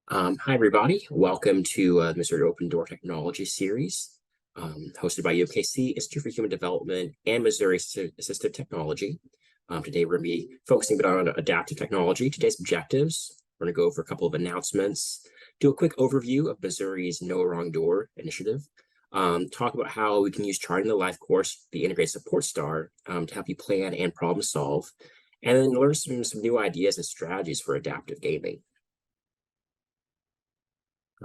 Hi, everybody. Welcome to Missouri Open Door Technology Series, hosted by UMKC Institute for Human Development and Missouri Assistive Technology. Today, we're going to be focusing on adaptive technology. Today's objectives, we're going to go over a couple of announcements, do a quick overview of Missouri's No Wrong Door initiative, talk about how we can use Charting the Life course, the Integrated Support Star, to help you plan and problem solve, and then learn some new ideas and strategies for adaptive gaming.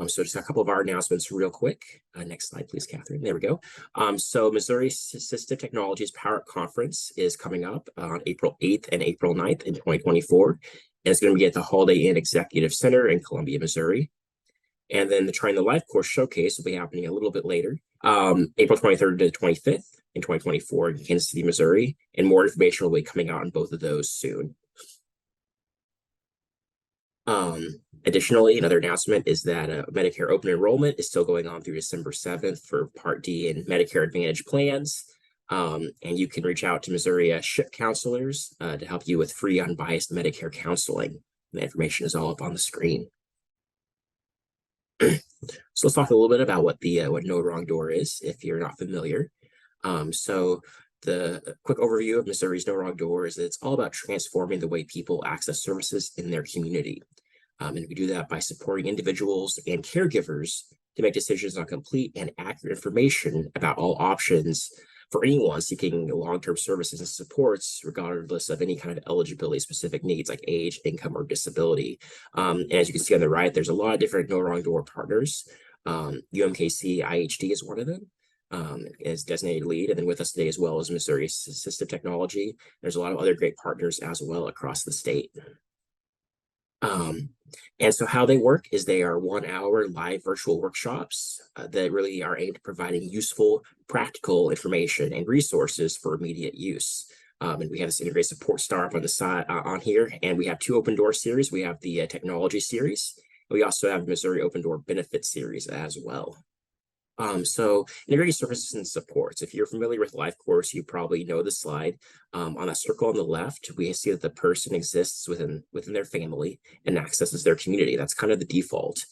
So just a couple of our announcements real quick. Next slide, please, Catherine. There we go. So Missouri Assistive Technologies Power Up Conference is coming up on April 8th and April 9th in 2024. And it's going to be at the Holiday Inn Executive Center in Columbia, Missouri. And then the Trying the Life course showcase will be happening a little bit later, April 23rd to 25th in 2024 in Kansas City, Missouri. And more information will be coming out on both of those soon. Additionally, another announcement is that Medicare open enrollment is still going on through December 7th for Part D and Medicare Advantage plans. And you can reach out to Missouri SHIP counselors to help you with free, unbiased Medicare counseling. The information is all up on the screen. So let's talk a little bit about what No Wrong Door is, if you're not familiar. So the quick overview of Missouri's No Wrong Door is that it's all about transforming the way people access services in their community. And we do that by supporting individuals and caregivers to make decisions on complete and accurate information about all options for anyone seeking long-term services and supports, regardless of any kind of eligibility-specific needs like age, income, or disability. And as you can see on the right, there's a lot of different No Wrong Door partners. UMKC IHD is one of them. As designated lead, and then with us today as well as Missouri Assistive Technology. There's a lot of other great partners as well across the state. And so how they work is they are 1-hour live virtual workshops that really are aimed at providing useful, practical information and resources for immediate use. And we have this integrated support star up on the side on here, and we have two open door series. We have the technology series. We also have Missouri Open Door Benefit series as well. So integrated services and supports. If you're familiar with Life Course, you probably know the slide. On that circle on the left, we see that the person exists within their family and accesses their community. That's kind of the default.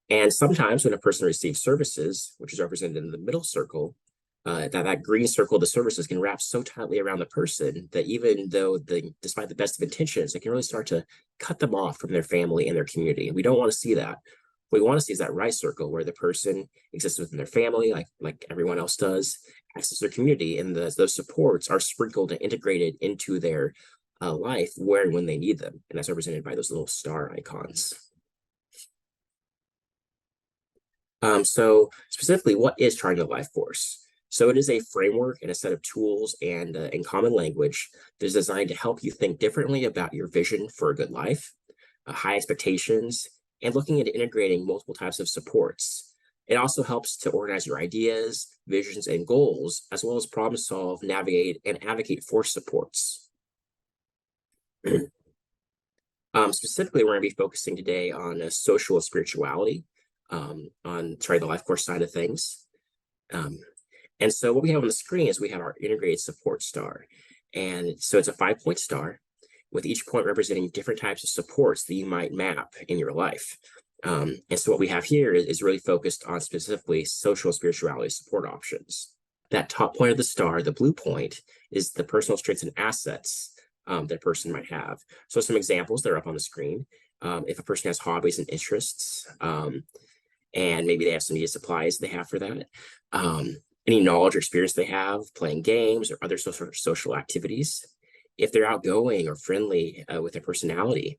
And sometimes when a person receives services, which is represented in the middle circle, that green circle of the services can wrap so tightly around the person that even though despite the best of intentions, it can really start to cut them off from their family and their community. And we don't want to see that. What we want to see is that right circle where the person exists within their family, like everyone else does, access their community, and those supports are sprinkled and integrated into their life where and when they need them. And that's represented by those little star icons. So specifically, what is Charting the Life course? So it is a framework and a set of tools and in common language that is designed to help you think differently about your vision for a good life, high expectations, and looking into integrating multiple types of supports. It also helps to organize your ideas, visions, and goals, as well as problem solve, navigate, and advocate for supports. Specifically, we're going to be focusing today on social spirituality, on the Life Course side of things. And so what we have on the screen is we have our integrated support star. And so it's a 5-point star, with each point representing different types of supports that you might map in your life. And so what we have here is really focused on specifically social spirituality support options. That top point of the star, the blue point, is the personal strengths and assets that a person might have. So some examples that are up on the screen. If a person has hobbies and interests, and maybe they have some media supplies they have for that, any knowledge or experience they have playing games or other social activities, if they're outgoing or friendly with their personality,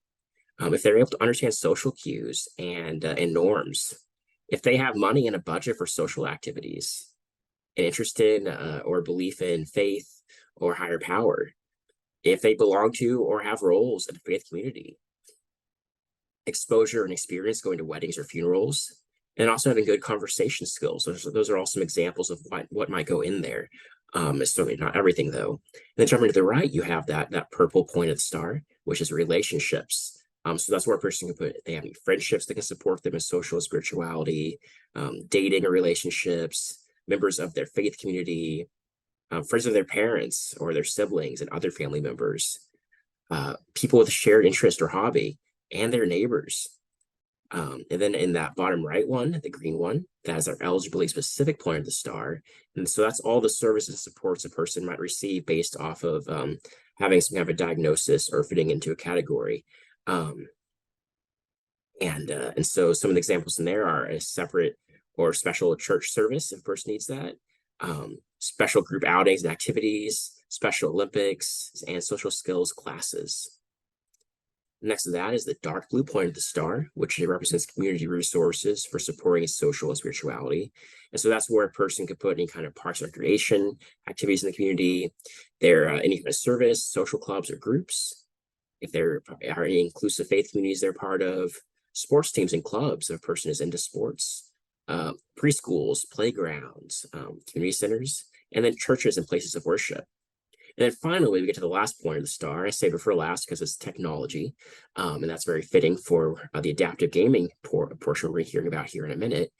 if they're able to understand social cues and norms, if they have money and a budget for social activities, an interest in or belief in faith or higher power, if they belong to or have roles in a faith community, exposure and experience going to weddings or funerals, and also having good conversation skills. Those are all some examples of what might go in there. It's certainly not everything, though. And then jumping to the right, you have that purple pointed star, which is relationships. So that's where a person can put, they have any friendships that can support them in social and spirituality, dating or relationships, members of their faith community, friends of their parents or their siblings and other family members, people with a shared interest or hobby, and their neighbors. And then in that bottom right one, the green one, that is our eligibility specific point of the star. And so that's all the services and supports a person might receive based off of having some kind of a diagnosis or fitting into a category. And so some of the examples in there are a separate or special church service if a person needs that, special group outings and activities, Special Olympics, and social skills classes. Next to that is the dark blue point of the star, which represents community resources for supporting social and spirituality. And so that's where a person could put any kind of parks and recreation activities in the community, their any kind of service, social clubs or groups, if there are any inclusive faith communities they're part of, sports teams and clubs if a person is into sports, preschools, playgrounds, community centers, and then churches and places of worship. And then finally, we get to the last point of the star. I save it for last because it's technology, and that's very fitting for the adaptive gaming portion we're hearing about here in a minute.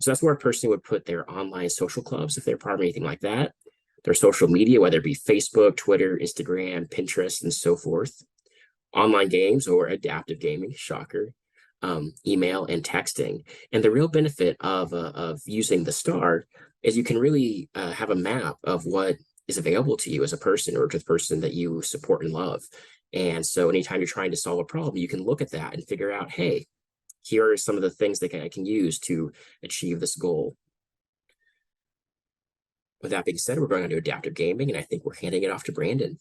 So that's where a person would put their online social clubs, if they're part of anything like that, their social media, whether it be Facebook, Twitter, Instagram, Pinterest, and so forth, online games or adaptive gaming, shocker, email and texting. And the real benefit of using the star is you can really have a map of what is available to you as a person or to the person that you support and love. And so anytime you're trying to solve a problem, you can look at that and figure out, hey, here are some of the things that I can use to achieve this goal. With that being said, we're going on to adaptive gaming, and I think we're handing it off to Brandon.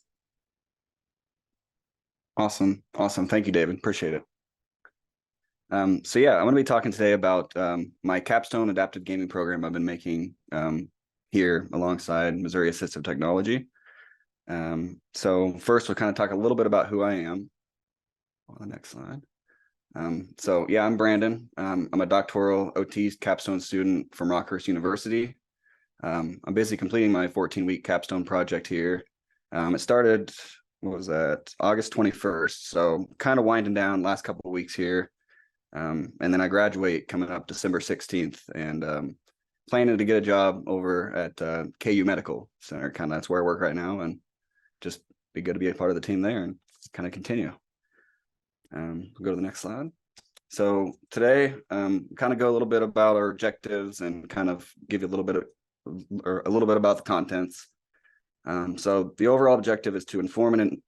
Awesome. Thank you, David. Appreciate it. So yeah, I'm going to be talking today about my capstone adaptive gaming program I've been making here alongside Missouri Assistive Technology. So first, we'll kind of talk a little bit about who I am. On the next slide. So yeah, I'm Brandon. I'm a doctoral OT capstone student from Rockhurst University. I'm basically completing my 14-week capstone project here. It started, what was that, August 21st. So kind of winding down last couple of weeks here. And then I graduate coming up December 16th and planning to get a job over at KU Medical Center. Kind of that's where I work right now, and just be good to be a part of the team there and kind of continue. We'll go to the next slide. So today, kind of go a little bit about our objectives and kind of give you a little bit about the contents. So the overall objective is to inform and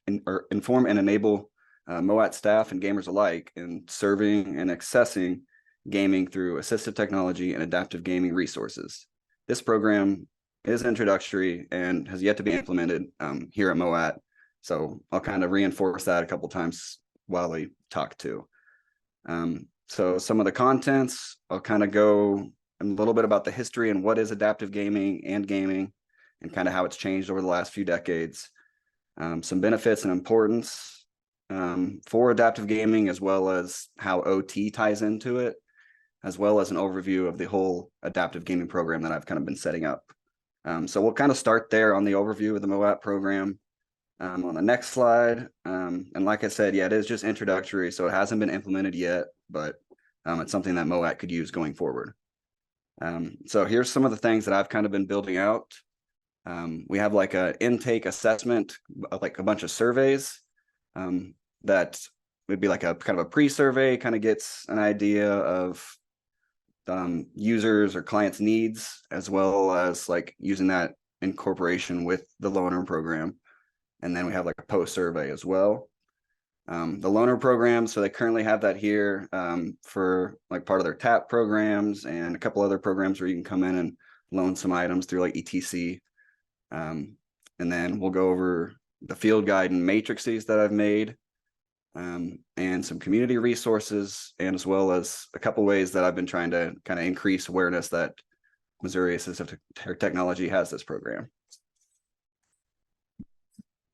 enable MOAT staff and gamers alike in serving and accessing gaming through assistive technology and adaptive gaming resources. This program is introductory and has yet to be implemented here at MOAT. So I'll kind of reinforce that a couple times while we talk too. So some of the contents, I'll kind of go a little bit about the history and what is adaptive gaming and kind of how it's changed over the last few decades. Some benefits and importance for adaptive gaming, as well as how OT ties into it, as well as an overview of the whole adaptive gaming program that I've kind of been setting up. So we'll kind of start there on the overview of the MOAT program. On the next slide, and like I said, yeah, it is just introductory, so it hasn't been implemented yet, but it's something that MOAT could use going forward. So here's some of the things that I've kind of been building out. We have like an intake assessment, like a bunch of surveys that would be like a kind of a pre-survey, kind of gets an idea of users or clients' needs, as well as like using that in corporation with the loaner program. And then we have like a post survey as well. The loaner program, so they currently have that here for like part of their TAP programs and a couple other programs where you can come in and loan some items through like ETC. And then we'll go over the field guide and matrices that I've made, and some community resources, and as well as a couple ways that I've been trying to kind of increase awareness that Missouri Assistive Technology has this program.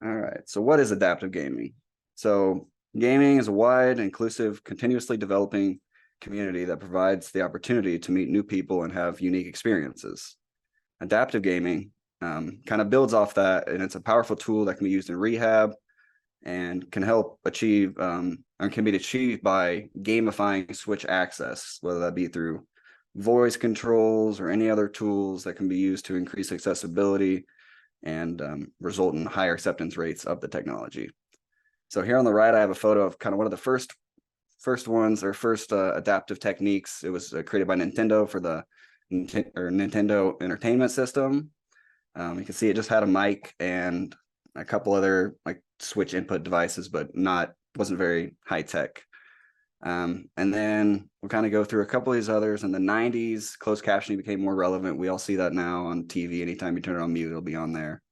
All right, so what is adaptive gaming? So gaming is a wide, inclusive, continuously developing community that provides the opportunity to meet new people and have unique experiences. Adaptive gaming kind of builds off that, and it's a powerful tool that can be used in rehab and can help achieve and can be achieved by gamifying switch access, whether that be through voice controls or any other tools that can be used to increase accessibility and result in higher acceptance rates of the technology. So here on the right, I have a photo of kind of one of the first first ones or first adaptive techniques. It was created by Nintendo for the Nintendo Entertainment System. You can see it just had a mic and a couple other like switch input devices, but wasn't very high tech. And then we'll kind of go through a couple of these others. In the 90s, closed captioning became more relevant. We all see that now on TV. Anytime you turn it on mute, it'll be on there.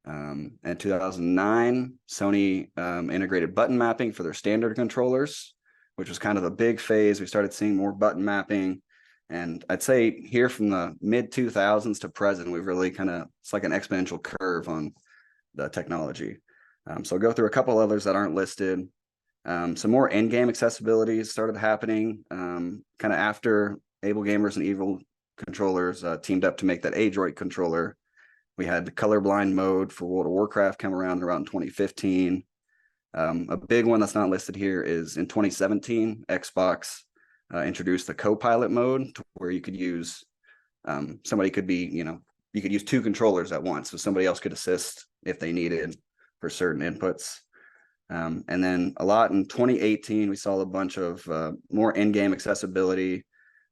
In 2009, Sony integrated button mapping for their standard controllers, which was kind of a big phase. We started seeing more button mapping. And I'd say here from the mid 2000s to present, we've really it's like an exponential curve on the technology. So I'll go through a couple others that aren't listed. Some more in-game accessibility started happening kind of after AbleGamers and Evil Controllers teamed up to make that Adroit controller. We had the colorblind mode for World of Warcraft come around in 2015. A big one that's not listed here is in 2017, Xbox introduced the co-pilot mode where you could use, somebody could be, you could use two controllers at once. So somebody else could assist if they needed for certain inputs. And then a lot in 2018, we saw a bunch of more in-game accessibility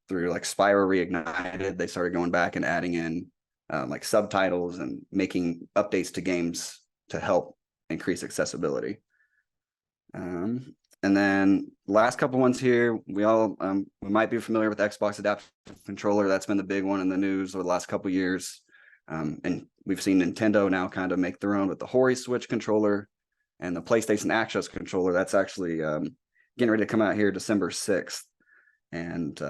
through like Spyro Reignited. They started going back and adding in like subtitles and making updates to games to help increase accessibility. And then last couple ones here, we might be familiar with Xbox Adaptive Controller. That's been the big one in the news over the last couple years. And we've seen Nintendo now kind of make their own with the Hori Switch controller and the PlayStation Access controller. That's actually getting ready to come out here December 6th. And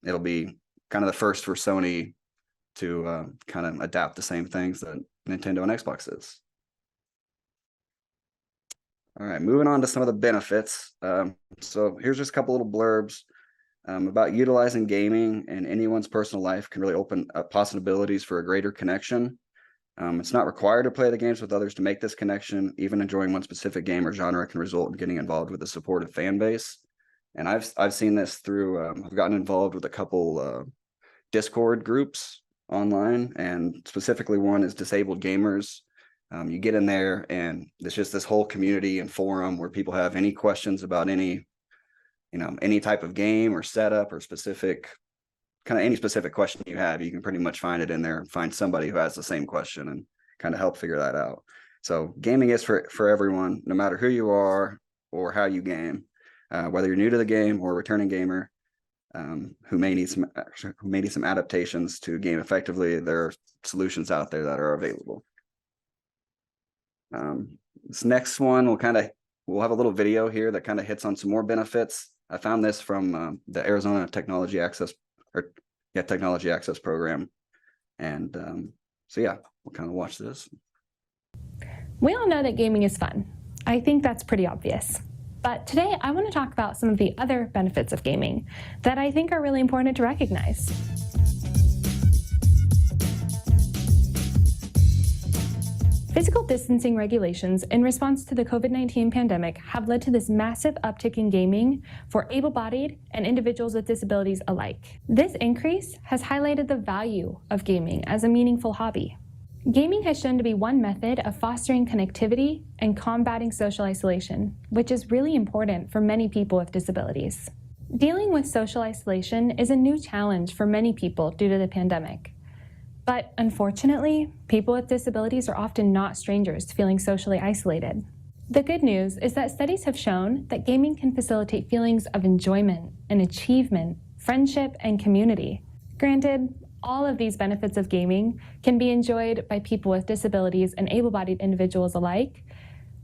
it'll be kind of the first for Sony to kind of adapt the same things that Nintendo and Xbox is. All right, moving on to some of the benefits. So here's just a couple little blurbs about utilizing gaming in anyone's personal life can really open up possibilities for a greater connection. It's not required to play the games with others to make this connection. Even enjoying one specific game or genre can result in getting involved with a supportive fan base. And I've seen this through, I've gotten involved with a couple Discord groups online, and specifically one is Disabled Gamers. You get in there and it's just this whole community and forum where people have any questions about any type of game or setup or any specific question you have. You can pretty much find it in there and find somebody who has the same question and kind of help figure that out. So gaming is for everyone, no matter who you are or how you game, whether you're new to the game or a returning gamer who may need some adaptations to game effectively. There are solutions out there that are available. This next one we'll have a little video here that kind of hits on some more benefits. I found this from the Arizona Technology Access program. And so yeah, we'll kind of watch this. We all know that gaming is fun. I think that's pretty obvious. But today I want to talk about some of the other benefits of gaming that I think are really important to recognize. Physical distancing regulations in response to the COVID-19 pandemic have led to this massive uptick in gaming for able-bodied and individuals with disabilities alike. This increase has highlighted the value of gaming as a meaningful hobby. Gaming has shown to be one method of fostering connectivity and combating social isolation, which is really important for many people with disabilities. Dealing with social isolation is a new challenge for many people due to the pandemic. But unfortunately, people with disabilities are often not strangers to feeling socially isolated. The good news is that studies have shown that gaming can facilitate feelings of enjoyment and achievement, friendship, and community. Granted, all of these benefits of gaming can be enjoyed by people with disabilities and able-bodied individuals alike,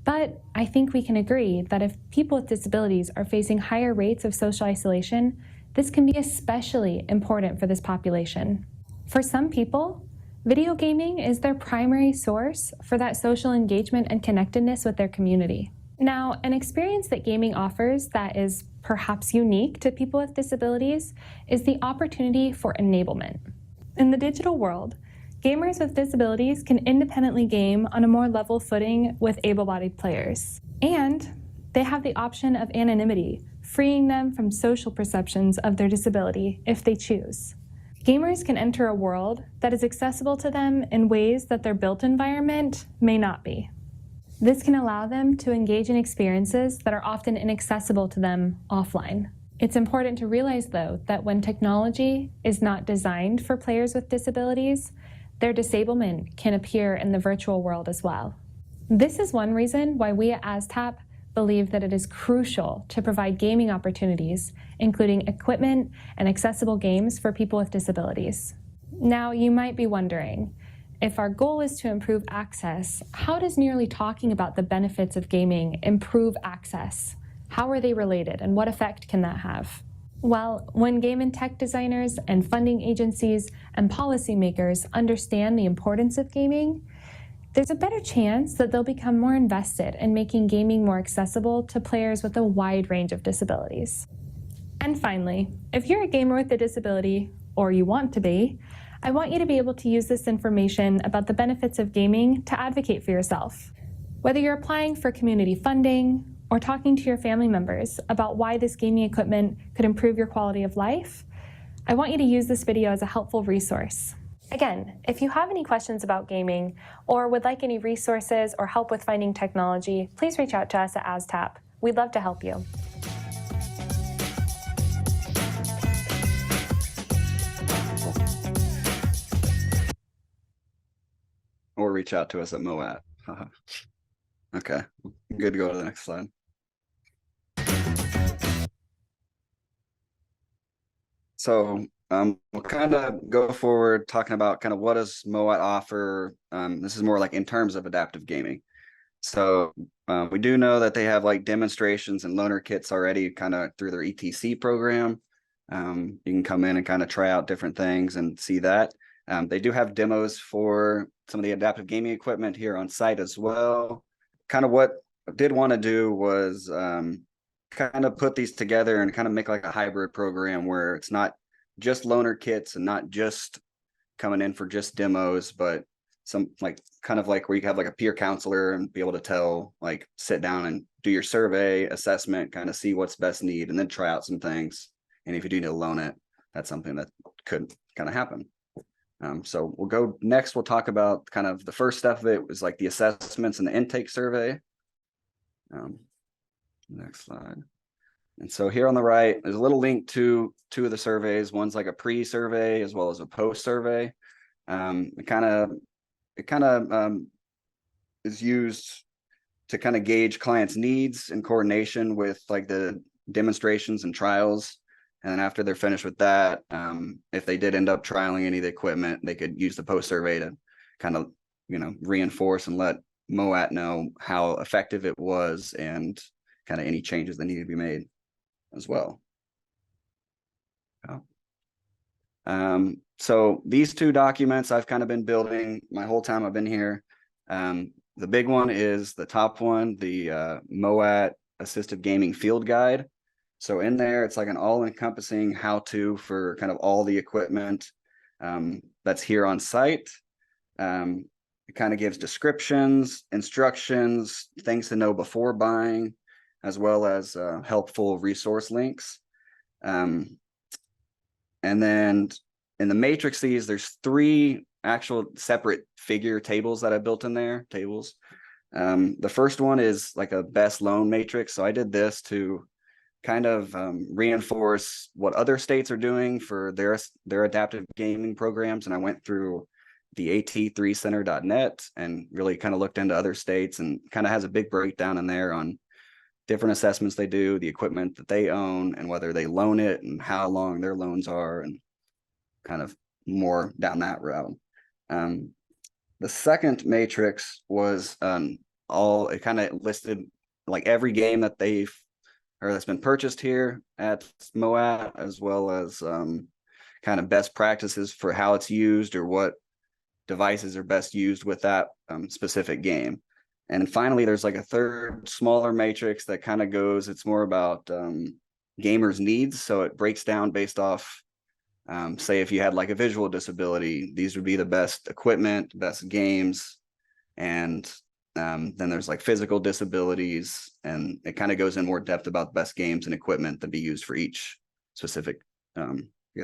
but I think we can agree that if people with disabilities are facing higher rates of social isolation, this can be especially important for this population. For some people, video gaming is their primary source for that social engagement and connectedness with their community. Now, an experience that gaming offers that is perhaps unique to people with disabilities is the opportunity for enablement. In the digital world, gamers with disabilities can independently game on a more level footing with able-bodied players. And they have the option of anonymity, freeing them from social perceptions of their disability if they choose. Gamers can enter a world that is accessible to them in ways that their built environment may not be. This can allow them to engage in experiences that are often inaccessible to them offline. It's important to realize, though, that when technology is not designed for players with disabilities, their disablement can appear in the virtual world as well. This is one reason why we at ASTAP believe that it is crucial to provide gaming opportunities, including equipment and accessible games for people with disabilities. Now, you might be wondering, if our goal is to improve access, how does merely talking about the benefits of gaming improve access? How are they related, and what effect can that have? Well, when game and tech designers and funding agencies and policymakers understand the importance of gaming, there's a better chance that they'll become more invested in making gaming more accessible to players with a wide range of disabilities. And finally, if you're a gamer with a disability, or you want to be, I want you to be able to use this information about the benefits of gaming to advocate for yourself. Whether you're applying for community funding or talking to your family members about why this gaming equipment could improve your quality of life, I want you to use this video as a helpful resource. Again, if you have any questions about gaming or would like any resources or help with finding technology, please reach out to us at ASTAP. We'd love to help you. Or reach out to us at MOAT. Okay, good to go to the next slide. So we'll kind of go forward talking about kind of what does MOAT offer. This is more like in terms of adaptive gaming. So we do know that they have like demonstrations and loaner kits already kind of through their ETC program. You can come in and kind of try out different things and see that. They do have demos for some of the adaptive gaming equipment here on site as well. Kind of what I did want to do was kind of put these together and kind of make like a hybrid program where it's not just loaner kits and not just coming in for just demos, but some like kind of like where you have like a peer counselor and be able to tell, like sit down and do your survey assessment, kind of see what's best need, and then try out some things. And if you do need to loan it, that's something that could kind of happen. So we'll go next. We'll talk about kind of the first step of it was like the assessments and the intake survey. Next slide. And so here on the right, there's a little link to two of the surveys. One's like a pre-survey as well as a post-survey. It kind of is used to kind of gauge clients' needs in coordination with like the demonstrations and trials. And then after they're finished with that, if they did end up trialing any of the equipment, they could use the post-survey to kind of, reinforce and let MOAT know how effective it was and kind of any changes that need to be made as well. So these two documents I've kind of been building my whole time I've been here. The big one is the top one, the MOAT Assistive Gaming Field Guide. So in there, it's like an all-encompassing how-to for kind of all the equipment that's here on site. It kind of gives descriptions, instructions, things to know before buying, as well as helpful resource links. And then in the matrices, there's 3 actual separate figure tables that I built in there, The first one is like a best loan matrix. So I did this to kind of reinforce what other states are doing for their adaptive gaming programs. And I went through the at3center.net and really kind of looked into other states and kind of has a big breakdown in there on different assessments they do, the equipment that they own, and whether they loan it and how long their loans are, and kind of more down that route. The second matrix was it kind of listed like every game that that's been purchased here at MOAT, as well as kind of best practices for how it's used or what devices are best used with that specific game. And finally, there's like a third smaller matrix that kind of goes, it's more about gamers' needs. So it breaks down based off, say if you had like a visual disability, these would be the best equipment, best games. And then there's like physical disabilities, and it kind of goes in more depth about the best games and equipment that be used for each specific,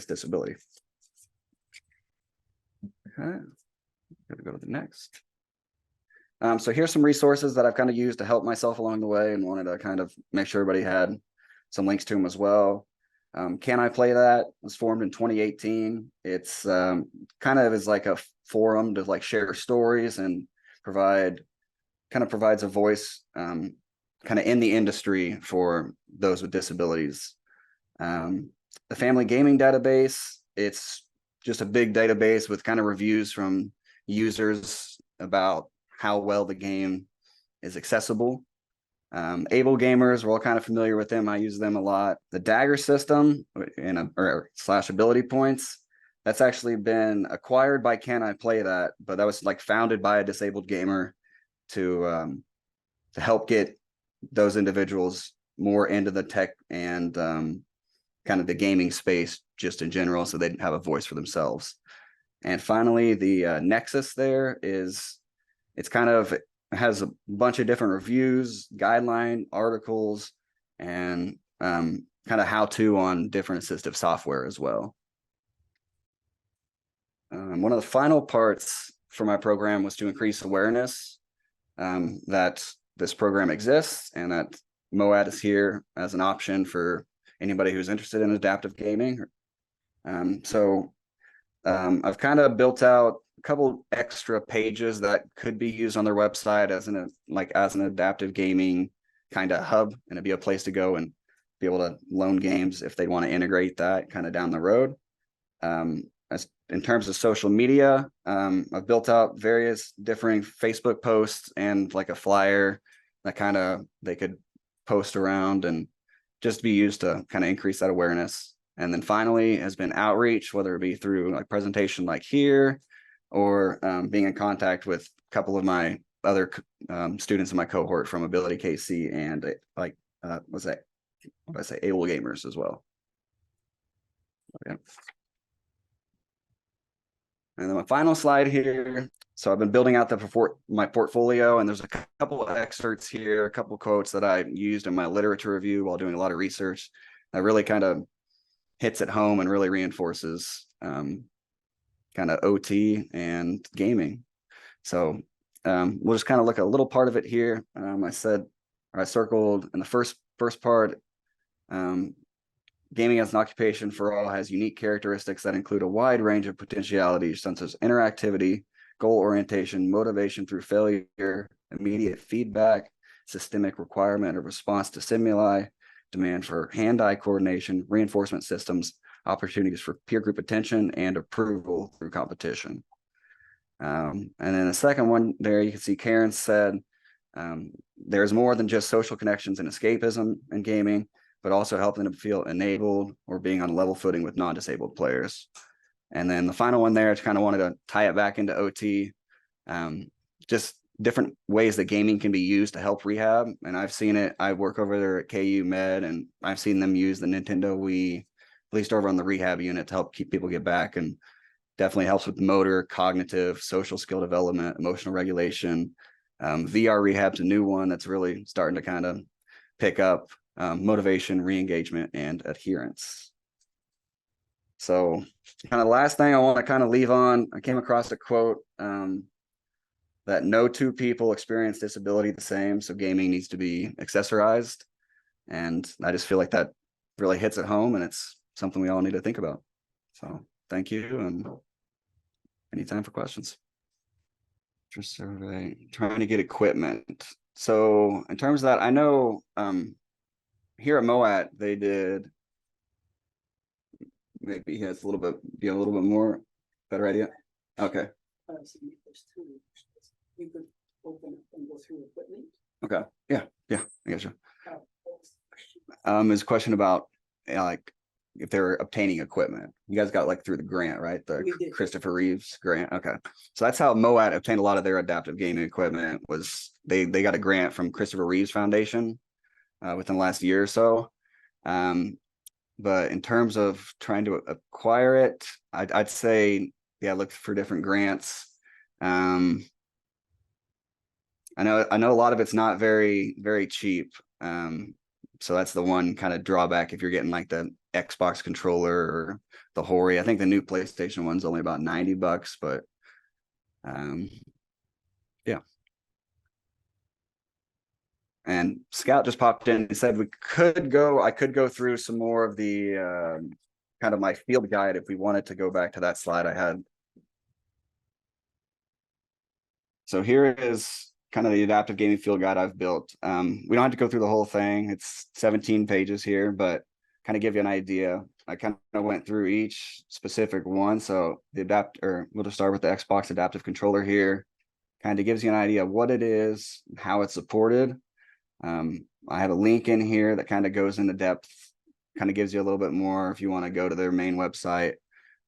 disability. Okay, gotta go to the next. So here's some resources that I've kind of used to help myself along the way, and wanted to kind of make sure everybody had some links to them as well. Can I Play That was formed in 2018. It's kind of is like a forum to like share stories and provides a voice kind of in the industry for those with disabilities. The Family Gaming Database, it's just a big database with kind of reviews from users about how well the game is accessible. Able Gamers, we're all kind of familiar with them. I use them a lot. The Dagger system or slash ability points, that's actually been acquired by Can I Play That, but that was like founded by a disabled gamer to help get those individuals more into the tech and kind of the gaming space just in general, so they have a voice for themselves. And finally, the Nexus there is, it's kind of has a bunch of different reviews, guideline articles, and kind of how-to on different assistive software as well. One of the final parts for my program was to increase awareness that this program exists and that MOAD is here as an option for anybody who's interested in adaptive gaming. I've kind of built out a couple extra pages that could be used on their website as an adaptive gaming kind of hub, and it'd be a place to go and be able to loan games if they want to integrate that kind of down the road. As in terms of social media, I've built out various different Facebook posts and like a flyer that kind of they could post around and just be used to kind of increase that awareness. And then finally has been outreach, whether it be through like presentation like here, or being in contact with a couple of my other students in my cohort from Ability KC and Able Gamers as well. Okay. And then my final slide here. So I've been building out my portfolio, and there's a couple of excerpts here, a couple of quotes that I used in my literature review while doing a lot of research that really kind of hits at home and really reinforces kind of OT and gaming. So we'll just kind of look at a little part of it here. I circled in the first part, gaming as an occupation for all has unique characteristics that include a wide range of potentialities, such as interactivity, goal orientation, motivation through failure, immediate feedback, systemic requirement or response to stimuli, demand for hand-eye coordination, reinforcement systems, opportunities for peer group attention, and approval through competition. And then the second one there, you can see Karen said, there's more than just social connections and escapism in gaming, but also helping them feel enabled or being on level footing with non-disabled players. And then the final one there, I kind of wanted to tie it back into OT, just different ways that gaming can be used to help rehab. And I've seen it. I work over there at KU Med, and I've seen them use the Nintendo Wii, at least over on the rehab unit, to help keep people get back, and definitely helps with motor, cognitive, social skill development, emotional regulation. VR rehab's a new one that's really starting to kind of pick up motivation, re-engagement, and adherence. So kind of the last thing I want to kind of leave on, I came across a quote that no two people experience disability the same, so gaming needs to be accessorized. And I just feel like that really hits at home, and it's something we all need to think about. So thank you, and any time for questions. Just survey, trying to get equipment. So in terms of that, I know here at MOAT, they did, maybe he has a little bit more better idea. Okay. You could open up and go through equipment. Okay. Yeah. I gotcha. There's a question about like if they're obtaining equipment. You guys got like through the grant, right? The Christopher Reeves grant. Okay. So that's how MOAT obtained a lot of their adaptive gaming equipment. Was they got a grant from Christopher Reeves Foundation within the last year or so. But in terms of trying to acquire it, I'd say, yeah, look for different grants. I know a lot of it's not very, very cheap. So that's the one kind of drawback if you're getting like the Xbox controller or the Hori. I think the new PlayStation one's only about $90, but yeah. And Scout just popped in and said I could go through some more of the kind of my field guide if we wanted to go back to that slide I had. So here is kind of the adaptive gaming field guide I've built. We don't have to go through the whole thing. It's 17 pages here, but kind of give you an idea. I kind of went through each specific one. So we'll just start with the Xbox adaptive controller here. Kind of gives you an idea of what it is, how it's supported. I have a link in here that kind of goes into depth, kind of gives you a little bit more if you want to go to their main website,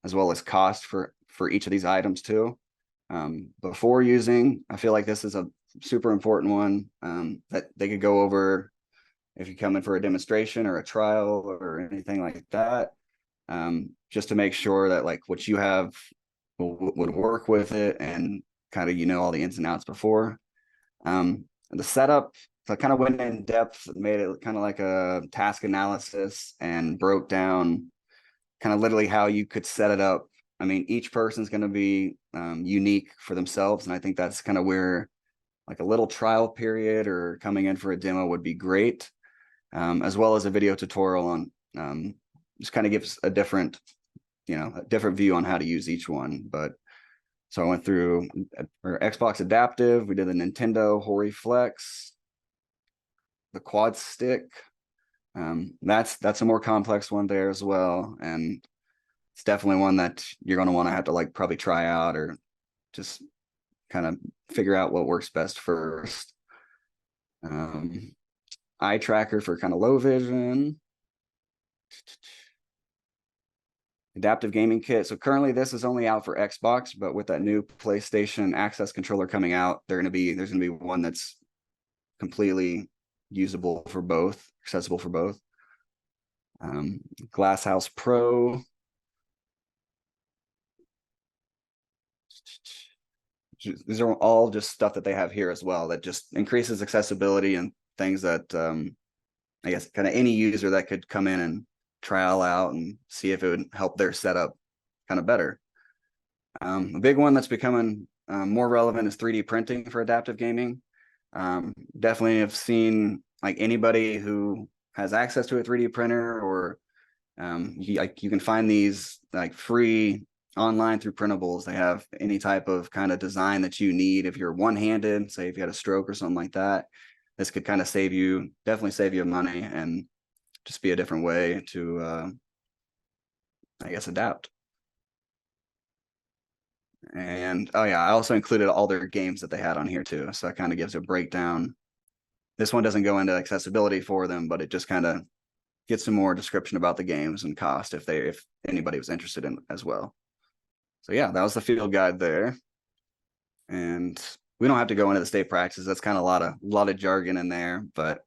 as well as cost for each of these items too. Before using, I feel like this is a super important one that they could go over if you come in for a demonstration or a trial or anything like that, just to make sure that like what you have would work with it and kind of all the ins and outs before. The setup, so I kind of went in depth, made it kind of like a task analysis and broke down kind of literally how you could set it up. I mean, each person's going to be unique for themselves. And I think that's kind of where like a little trial period or coming in for a demo would be great, as well as a video tutorial on just kind of gives a different view on how to use each one. But so I went through our Xbox Adaptive. We did the Nintendo Hori Flex, the Quad Stick. That's a more complex one there as well. And it's definitely one that you're going to want to have to like probably try out or just kind of figure out what works best first. Eye tracker for kind of low vision. Adaptive gaming kit. So currently this is only out for Xbox, but with that new PlayStation Access controller coming out, there's going to be one that's completely usable for both, accessible for both. Glasshouse Pro. These are all just stuff that they have here as well that just increases accessibility and things that I guess kind of any user that could come in and trial out and see if it would help their setup kind of better. A big one that's becoming more relevant is 3D printing for adaptive gaming. Definitely have seen like anybody who has access to a 3D printer or you can find these like free online through printables. They have any type of kind of design that you need. If you're one-handed, say if you had a stroke or something like that, this could kind of definitely save you money and just be a different way to, I guess, adapt. And oh yeah, I also included all their games that they had on here too. So that kind of gives a breakdown. This one doesn't go into accessibility for them, but it just kind of gets some more description about the games and cost if anybody was interested in as well. So yeah, that was the field guide there. And we don't have to go into the state practices. That's kind of a lot of jargon in there, but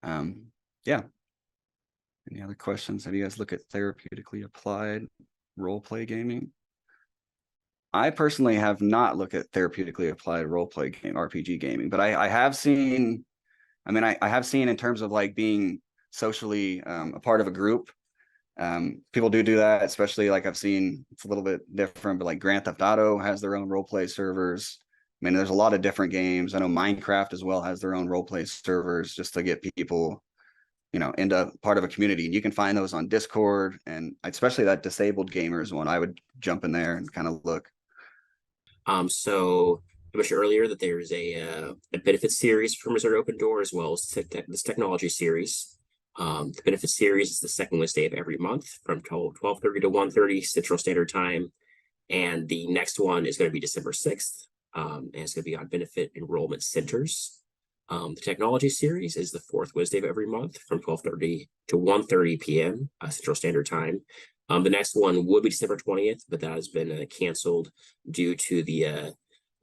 yeah. Any other questions? Have you guys looked at therapeutically applied role play gaming? I personally have not looked at therapeutically applied role play game RPG gaming, but I have seen, I have seen in terms of like being socially a part of a group. People do that, especially like I've seen it's a little bit different, but like Grand Theft Auto has their own role play servers. I mean, there's a lot of different games. I know Minecraft as well has their own role play servers just to get people, into part of a community. And you can find those on Discord, and especially that disabled gamers one. I would jump in there and kind of look. So I mentioned earlier that there's a benefit series for Missouri Open Door as well as this technology series. The benefit series is the second Wednesday of every month from 12:30 to 1:30 Central Standard Time. And the next one is going to be December 6th. And it's going to be on benefit enrollment centers. The technology series is the fourth Wednesday of every month from 12:30 to 1:30 p.m. Central Standard Time. The next one would be December 20th, but that has been canceled due to the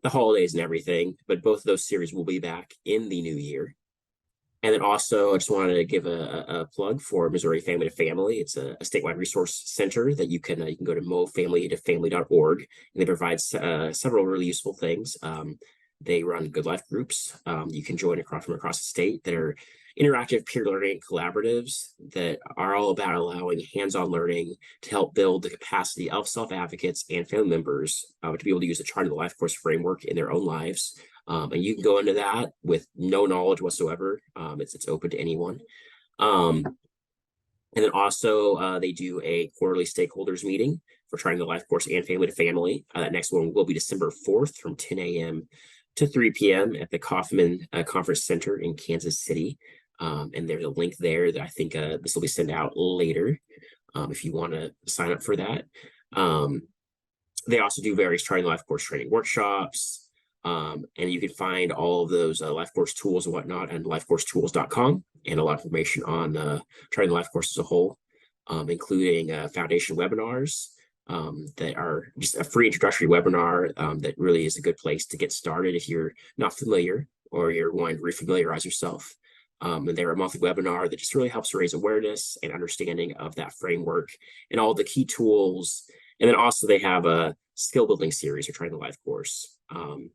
holidays and everything. But both of those series will be back in the new year. And then also, I just wanted to give a plug for Missouri Family to Family. It's a statewide resource center that you can go to mofamilytofamily.org, and they provide several really useful things. They run good life groups you can join from across the state that are interactive peer learning collaboratives that are all about allowing hands-on learning to help build the capacity of self-advocates and family members to be able to use the Chart of the Life Course framework in their own lives. And you can go into that with no knowledge whatsoever. It's open to anyone. And then also they do a quarterly stakeholders meeting for Trying the Life Course and Family to Family. That next one will be December 4th from 10 a.m. to 3 p.m. at the Kaufman Conference Center in Kansas City. And there's a link there that I think this will be sent out later if you want to sign up for that. They also do various Trying the Life Course training workshops. And you can find all of those Life Course tools and whatnot on lifecoursetools.com, and a lot of information on Trying the Life Course as a whole, including foundation webinars that are just a free introductory webinar that really is a good place to get started if you're not familiar or you're wanting to refamiliarize yourself. And they're a monthly webinar that just really helps raise awareness and understanding of that framework and all the key tools. And then also they have a skill building series, or Trying the Life Course. And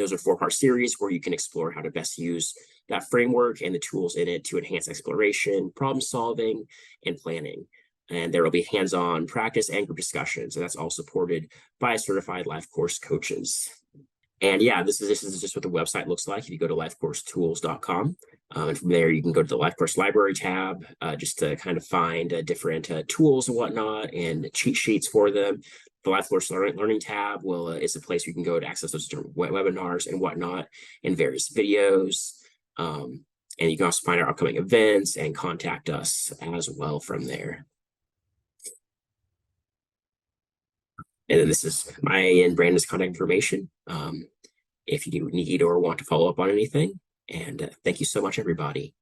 those are 4-part series where you can explore how to best use that framework and the tools in it to enhance exploration, problem solving, and planning. And there will be hands-on practice and group discussions, and that's all supported by certified life course coaches. And yeah, this is just what the website looks like if you go to lifecoursetools.com. And from there, you can go to the Life Course Library tab just to kind of find different tools and whatnot and cheat sheets for them. The Life Course Learning tab is a place where you can go to access those different webinars and whatnot and various videos. And you can also find our upcoming events and contact us as well from there. And then this is my and Brandon's contact information if you need or want to follow up on anything. And thank you so much, everybody.